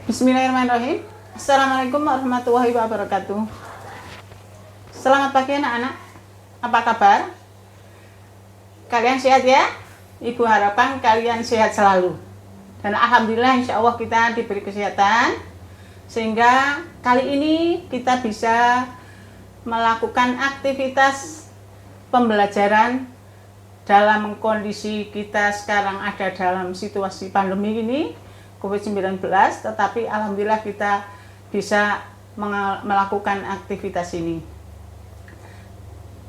Bismillahirrahmanirrahim. Assalamualaikum warahmatullahi wabarakatuh. Selamat pagi anak-anak. Apa kabar? Kalian sehat ya? Ibu harapkan kalian sehat selalu. Dan alhamdulillah insya Allah kita diberi kesehatan. Sehingga kali ini kita bisa melakukan aktivitas pembelajaran dalam kondisi kita sekarang ada dalam situasi pandemi ini COVID-19, tetapi alhamdulillah kita bisa melakukan aktivitas ini.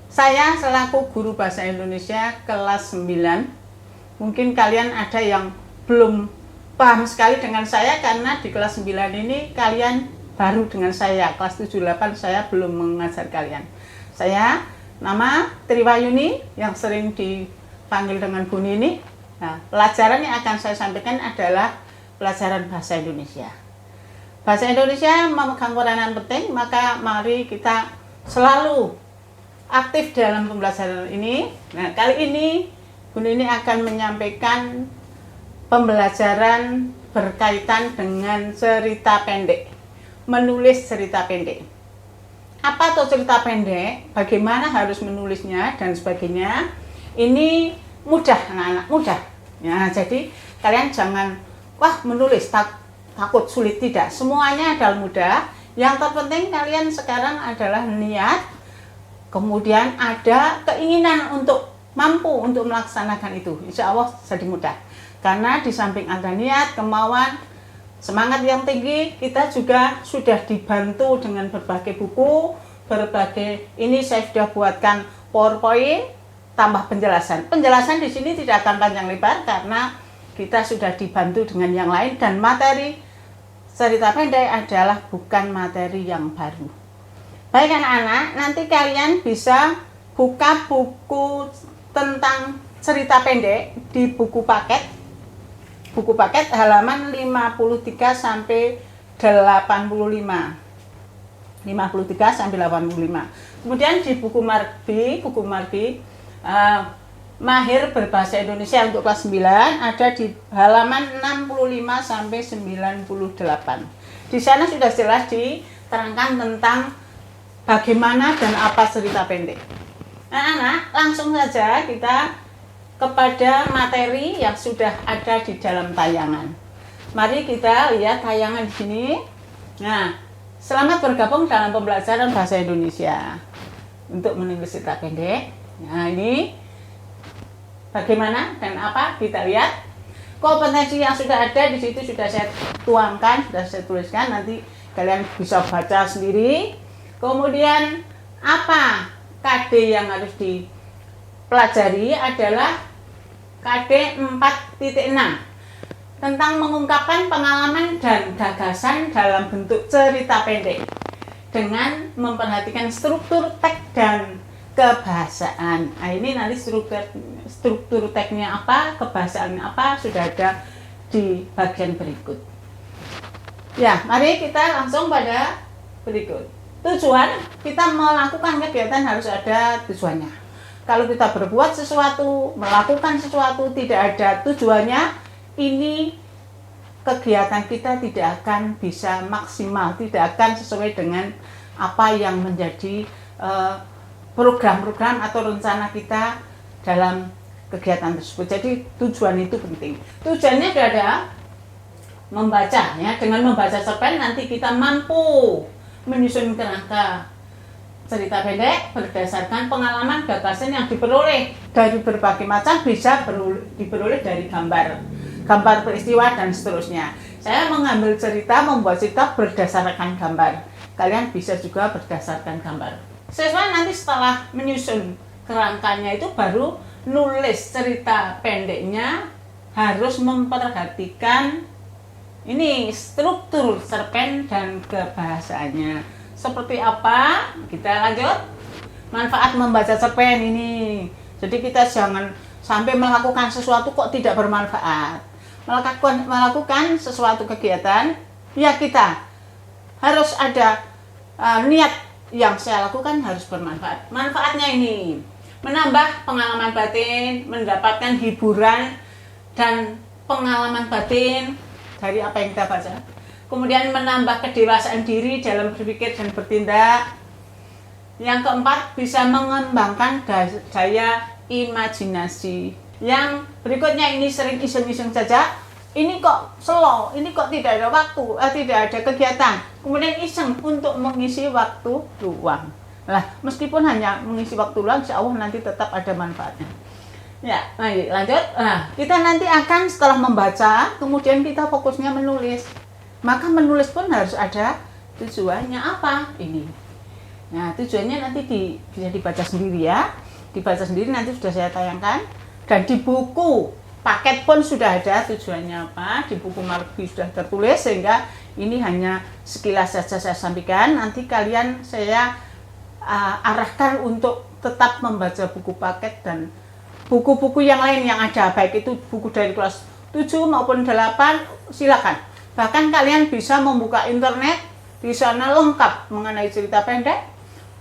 Saya selaku guru bahasa Indonesia kelas 9, mungkin kalian ada yang belum paham sekali dengan saya karena di kelas 9 ini kalian baru dengan saya, kelas 7-8 saya belum mengajar kalian. Saya nama Triwayuni yang sering dipanggil dengan Bu Nini. Nah, pelajaran yang akan saya sampaikan adalah pelajaran bahasa Indonesia. Bahasa Indonesia memegang peranan penting, maka mari kita selalu aktif dalam pembelajaran ini. Nah, kali ini Bu Nini akan menyampaikan pembelajaran berkaitan dengan cerita pendek, menulis cerita pendek. Apa itu cerita pendek? Bagaimana harus menulisnya dan sebagainya? Ini mudah, anak-anak, mudah. Ya, jadi kalian jangan wah menulis takut sulit, tidak, semuanya adalah mudah. Yang terpenting kalian sekarang adalah niat, kemudian ada keinginan untuk mampu untuk melaksanakan itu. Insya Allah jadi mudah karena di samping ada niat, kemauan, semangat yang tinggi, kita juga sudah dibantu dengan berbagai buku, berbagai ini saya sudah buatkan PowerPoint tambah penjelasan. Penjelasan di sini tidak akan panjang lebar karena kita sudah dibantu dengan yang lain dan materi cerita pendek adalah bukan materi yang baru. Baik anak-anak, nanti kalian bisa buka buku tentang cerita pendek di buku paket. Buku paket halaman 53 sampai 85. 53 sampai 85. Kemudian di buku Marbi Mahir Berbahasa Indonesia untuk kelas 9 ada di halaman 65 sampai 98. Di sana sudah jelas diterangkan tentang bagaimana dan apa cerita pendek. Anak-anak, langsung saja kita kepada materi yang sudah ada di dalam tayangan. Mari kita lihat tayangan di sini. Nah, selamat bergabung dalam pembelajaran bahasa Indonesia untuk menulis cerita pendek. Nah, ini bagaimana dan apa kita lihat. Kompetensi yang sudah ada di situ sudah saya tuangkan, sudah saya tuliskan, nanti kalian bisa baca sendiri. Kemudian apa KD yang harus dipelajari adalah KD 4.6 tentang mengungkapkan pengalaman dan gagasan dalam bentuk cerita pendek dengan memperhatikan struktur teks dan kebahasaan. Nah, ini nanti struktur teksnya apa, kebahasaannya apa sudah ada di bagian berikut. Ya, mari kita langsung pada berikut. Tujuan kita melakukan kegiatan harus ada tujuannya. Kalau kita berbuat sesuatu, melakukan sesuatu tidak ada tujuannya, ini kegiatan kita tidak akan bisa maksimal, tidak akan sesuai dengan apa yang menjadi program-program atau rencana kita dalam kegiatan tersebut. Jadi tujuan itu penting. Tujuannya ada membaca, ya. Dengan membaca cerpen nanti kita mampu menyusun kerangka cerita pendek berdasarkan pengalaman gagasan yang diperoleh dari berbagai macam, bisa diperoleh dari gambar peristiwa dan seterusnya. Saya mengambil cerita, membuat cerita berdasarkan gambar. Kalian bisa juga berdasarkan gambar. Sesuai nanti setelah menyusun kerangkanya itu baru nulis cerita pendeknya, harus memperhatikan ini struktur cerpen dan kebahasaannya. Seperti apa? Kita lanjut. Manfaat membaca cerpen ini. Jadi kita jangan sampai melakukan sesuatu kok tidak bermanfaat. Melakukan sesuatu kegiatan, ya kita harus ada niat yang saya lakukan harus bermanfaat. Manfaatnya ini menambah pengalaman batin, mendapatkan hiburan dan pengalaman batin dari apa yang kita baca. kemudian menambah kedewasaan diri dalam berpikir dan bertindak. Yang keempat, bisa mengembangkan daya imajinasi. Yang berikutnya ini sering iseng-iseng saja. Ini kok slow, ini kok tidak ada waktu, tidak ada kegiatan. Kemudian iseng untuk mengisi waktu luang. Nah, meskipun hanya mengisi waktu luang, insya Allah nanti tetap ada manfaatnya. Ya, lanjut. Nah, kita nanti akan setelah membaca, kemudian kita fokusnya menulis. Maka menulis pun harus ada tujuannya apa ini. Nah, tujuannya nanti bisa dibaca sendiri ya. Dibaca sendiri nanti sudah saya tayangkan. Dan di buku paket pun sudah ada tujuannya apa. Di buku Marbi sudah tertulis, sehingga ini hanya sekilas saja saya sampaikan. Nanti kalian saya arahkan untuk tetap membaca buku paket dan buku-buku yang lain yang ada. Baik itu buku dari kelas 7 maupun 8, silakan. Bahkan kalian bisa membuka internet, di sana lengkap mengenai cerita pendek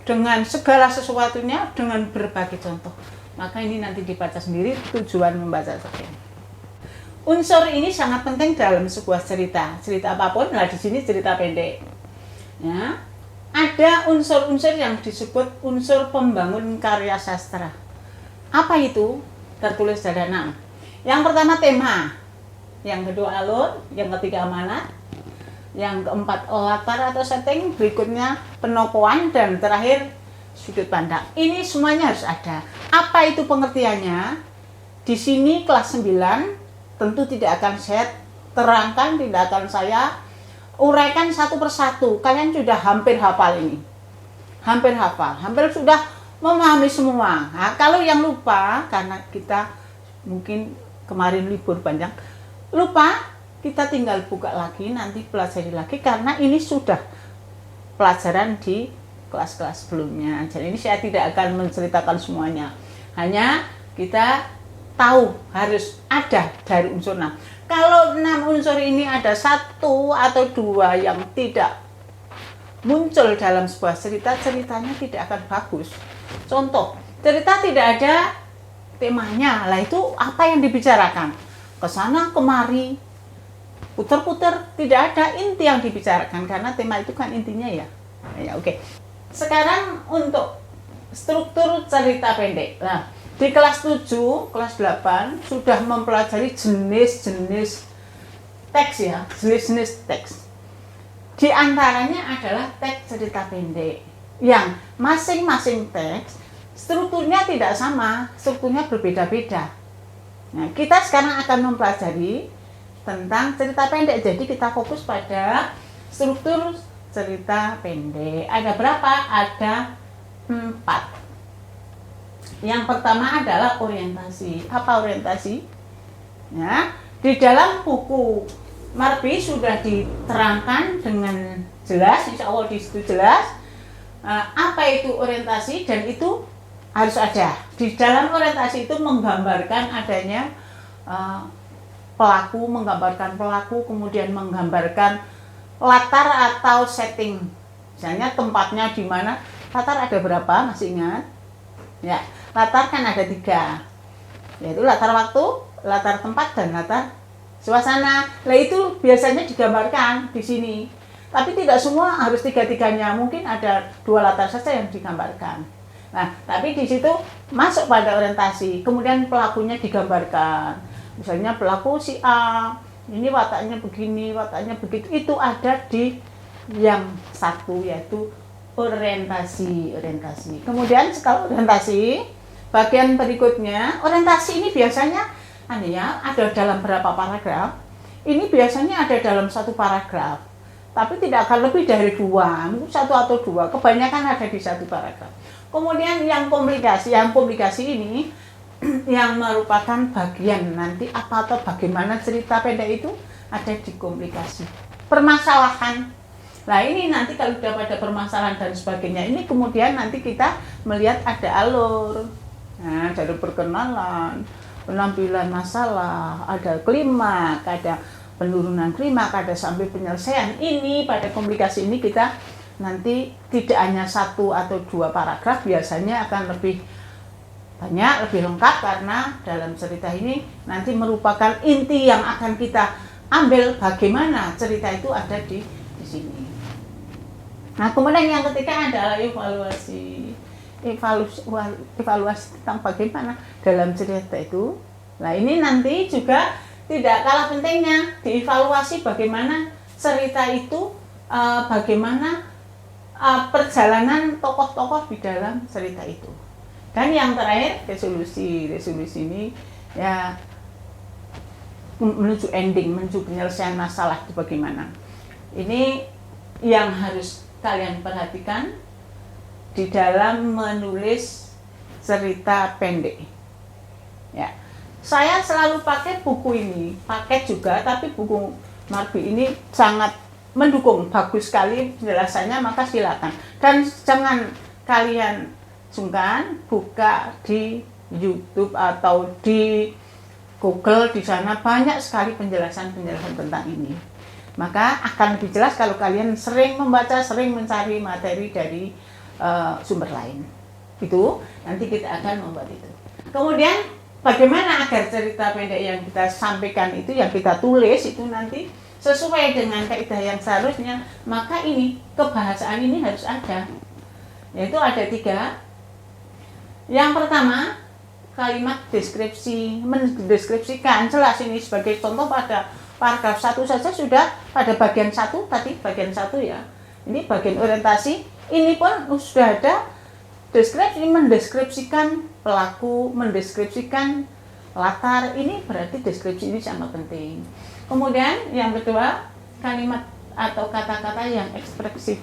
dengan segala sesuatunya, dengan berbagai contoh. Maka ini nanti dibaca sendiri, tujuan membaca saja. Unsur ini sangat penting dalam sebuah cerita apapun. Nah, di sini cerita pendek. Ya, ada unsur-unsur yang disebut unsur pembangun karya sastra. Apa itu? Tertulis ada 6. Yang pertama tema, yang kedua alur, yang ketiga amanat, yang keempat latar atau setting, berikutnya penokohan, dan terakhir sudut pandang. Ini semuanya harus ada. Apa itu pengertiannya? Di sini kelas 9 tentu tidak akan saya terangkan, tidak akan saya uraikan satu persatu. Kalian sudah hampir hafal ini. Hampir hafal, hampir sudah memahami semua. Nah, kalau yang lupa, karena kita mungkin kemarin libur panjang, lupa, kita tinggal buka lagi, nanti pelajari lagi, karena ini sudah pelajaran di kelas-kelas sebelumnya. Jadi ini saya tidak akan menceritakan semuanya. Hanya kita tahu harus ada dari unsur 6. Kalau 6 unsur ini ada 1 atau 2 yang tidak muncul dalam sebuah cerita, ceritanya tidak akan bagus. Contoh, cerita tidak ada temanya. Lah itu apa yang dibicarakan? Kesana kemari, putar-putar, tidak ada inti yang dibicarakan, karena tema itu kan intinya ya. Ya, oke. Sekarang untuk struktur cerita pendek. Nah, di kelas 7, kelas 8 sudah mempelajari jenis-jenis teks ya, jenis-jenis teks. Di antaranya adalah teks cerita pendek yang masing-masing teks strukturnya tidak sama, strukturnya berbeda-beda. Nah, kita sekarang akan mempelajari tentang cerita pendek. Jadi kita fokus pada struktur cerita pendek. Ada berapa? Ada 4. Yang pertama adalah orientasi. Apa orientasi? Ya, di dalam buku Marbi sudah diterangkan dengan jelas, insya Allah di situ jelas apa itu orientasi, dan itu harus ada. Di dalam orientasi itu menggambarkan adanya menggambarkan pelaku, kemudian menggambarkan latar atau setting. Misalnya tempatnya di mana, latar ada berapa, masih ingat? Ya, latar kan ada 3. Yaitu latar waktu, latar tempat, dan latar suasana. Nah, itu biasanya digambarkan di sini. Tapi tidak semua harus 3-3-nya, mungkin ada 2 latar saja yang digambarkan. Nah, tapi di situ masuk pada orientasi, kemudian pelakunya digambarkan. Misalnya pelaku si A, ini wataknya begini, wataknya begitu. Itu ada di yang 1, yaitu orientasi. Kemudian setelah orientasi, bagian berikutnya, orientasi ini biasanya ada dalam berapa paragraf. Ini biasanya ada dalam 1 paragraf, tapi tidak akan lebih dari 2, mungkin 1 atau 2. Kebanyakan ada di 1 paragraf. Kemudian yang komplikasi ini yang merupakan bagian nanti apa atau bagaimana cerita pendek itu ada di komplikasi. Permasalahan. Nah, ini nanti kalau sudah pada permasalahan dan sebagainya, ini kemudian nanti kita melihat ada alur. Nah, dari perkenalan, penampilan masalah, ada klimaks, ada penurunan klimaks, ada sampai penyelesaian. Ini pada komplikasi ini kita nanti tidak hanya 1 atau 2 paragraf, biasanya akan lebih banyak, lebih lengkap, karena dalam cerita ini nanti merupakan inti yang akan kita ambil bagaimana cerita itu ada di sini. Nah, kemudian yang ketiga adalah evaluasi tentang bagaimana dalam cerita itu. Nah, ini nanti juga tidak kalah pentingnya dievaluasi bagaimana cerita itu, bagaimana perjalanan tokoh-tokoh di dalam cerita itu. Dan yang terakhir, resolusi ini ya menuju ending, menuju penyelesaian masalah itu bagaimana. Ini yang harus kalian perhatikan di dalam menulis cerita pendek. Ya, saya selalu pakai buku ini, pakai juga, tapi buku Marby ini sangat mendukung, bagus sekali penjelasannya, maka silakan. Dan jangan kalian sungkan buka di YouTube atau di Google, di sana banyak sekali penjelasan-penjelasan tentang ini. Maka akan lebih jelas kalau kalian sering membaca, sering mencari materi dari sumber lain. Itu nanti kita akan membuat itu. Kemudian bagaimana agar cerita pendek yang kita sampaikan itu, yang kita tulis itu nanti sesuai dengan kaidah yang seharusnya, maka ini kebahasaan ini harus ada. Yaitu ada 3. Yang pertama, kalimat deskripsi, mendeskripsikan, jelas. Ini sebagai contoh pada paragraf 1 saja sudah pada bagian 1 tadi, bagian 1 ya. Ini bagian orientasi, ini pun sudah ada deskripsi, mendeskripsikan pelaku, mendeskripsikan latar. Ini berarti deskripsi ini sangat penting. Kemudian yang kedua, kalimat atau kata-kata yang ekspresif,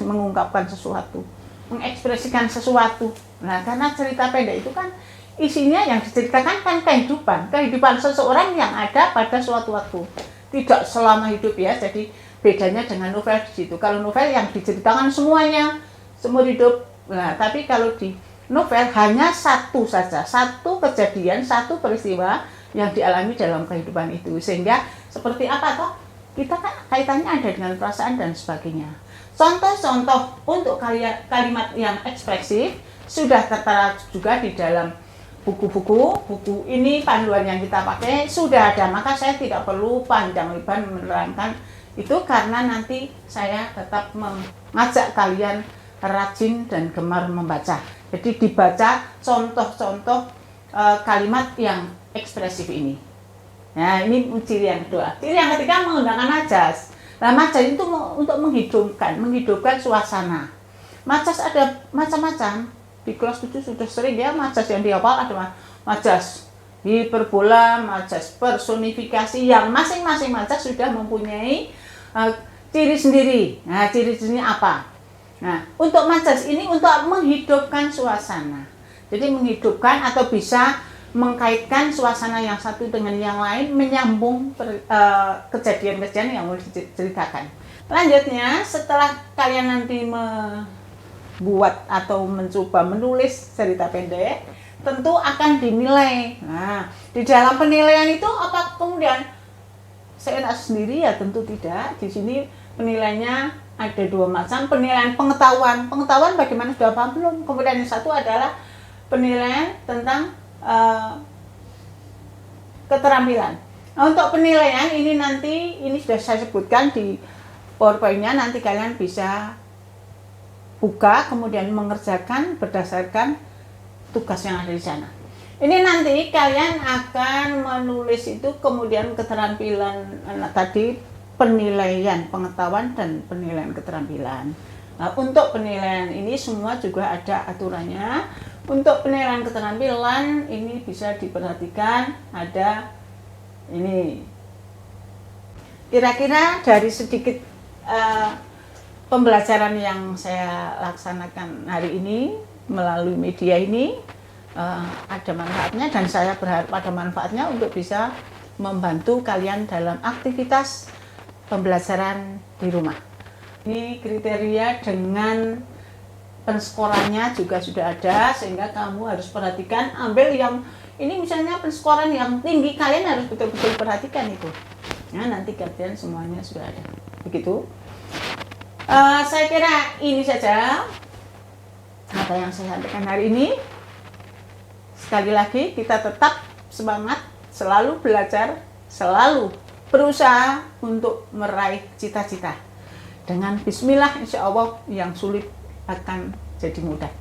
mengungkapkan sesuatu, mengekspresikan sesuatu. Nah, karena cerita pendek itu kan isinya yang diceritakan kan kehidupan seseorang yang ada pada suatu waktu, tidak selama hidup ya. Jadi bedanya dengan novel di situ. Kalau novel yang diceritakan semuanya seumur hidup. Nah, tapi kalau di novel hanya satu saja, satu kejadian, satu peristiwa yang dialami dalam kehidupan itu. Sehingga seperti apa toh? Kita kan kaitannya ada dengan perasaan dan sebagainya. Contoh-contoh untuk kalimat yang ekspresif sudah tertera juga di dalam buku ini, panduan yang kita pakai sudah ada, maka saya tidak perlu panjang lebar menerangkan itu karena nanti saya tetap mengajak kalian rajin dan gemar membaca. Jadi dibaca contoh-contoh kalimat yang ekspresif ini. Nah, ini ciri yang kedua. Ciri yang ketiga, menggunakan majas. Nah, majas itu untuk menghidupkan suasana. Majas ada macam-macam. Di kelas 7 sudah sering ya majas yang dihafal, ada majas hiperbola, majas personifikasi, yang masing-masing majas sudah mempunyai ciri sendiri. Nah, ciri sendiri apa? Nah, untuk majas ini untuk menghidupkan suasana. Jadi menghidupkan atau bisa mengkaitkan suasana yang satu dengan yang lain, menyambung kejadian-kejadian yang mau diceritakan. Lanjutnya, setelah kalian nanti buat atau mencoba menulis cerita pendek, tentu akan dinilai. Nah, di dalam penilaian itu apa kemudian seenak sendiri ya? Tentu tidak. Di sini penilaiannya ada 2 macam. Penilaian pengetahuan bagaimana sudah paham belum. Kemudian yang satu adalah penilaian tentang keterampilan. Nah, untuk penilaian ini nanti sudah saya sebutkan di PowerPoint-nya, nanti kalian bisa buka, kemudian mengerjakan berdasarkan tugas yang ada di sana. Ini nanti kalian akan menulis itu, kemudian keterampilan tadi, penilaian pengetahuan dan penilaian keterampilan. Nah, untuk penilaian ini semua juga ada aturannya. Untuk penilaian keterampilan ini bisa diperhatikan, ada ini. Kira-kira dari sedikit pembelajaran yang saya laksanakan hari ini melalui media ini ada manfaatnya, dan saya berharap ada manfaatnya untuk bisa membantu kalian dalam aktivitas pembelajaran di rumah. Ini kriteria dengan penskorannya juga sudah ada, sehingga kamu harus perhatikan, ambil yang ini misalnya penskoran yang tinggi, kalian harus betul-betul perhatikan itu. Nah, nanti kalian semuanya sudah ada. Begitu. Saya kira ini saja apa yang saya sampaikan hari ini. Sekali lagi kita tetap semangat, selalu belajar, selalu berusaha untuk meraih cita-cita. Dengan bismillah, insya Allah yang sulit akan jadi mudah.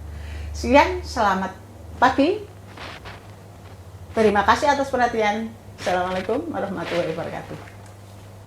Sekian, selamat pagi. Terima kasih atas perhatian. Assalamualaikum warahmatullahi wabarakatuh.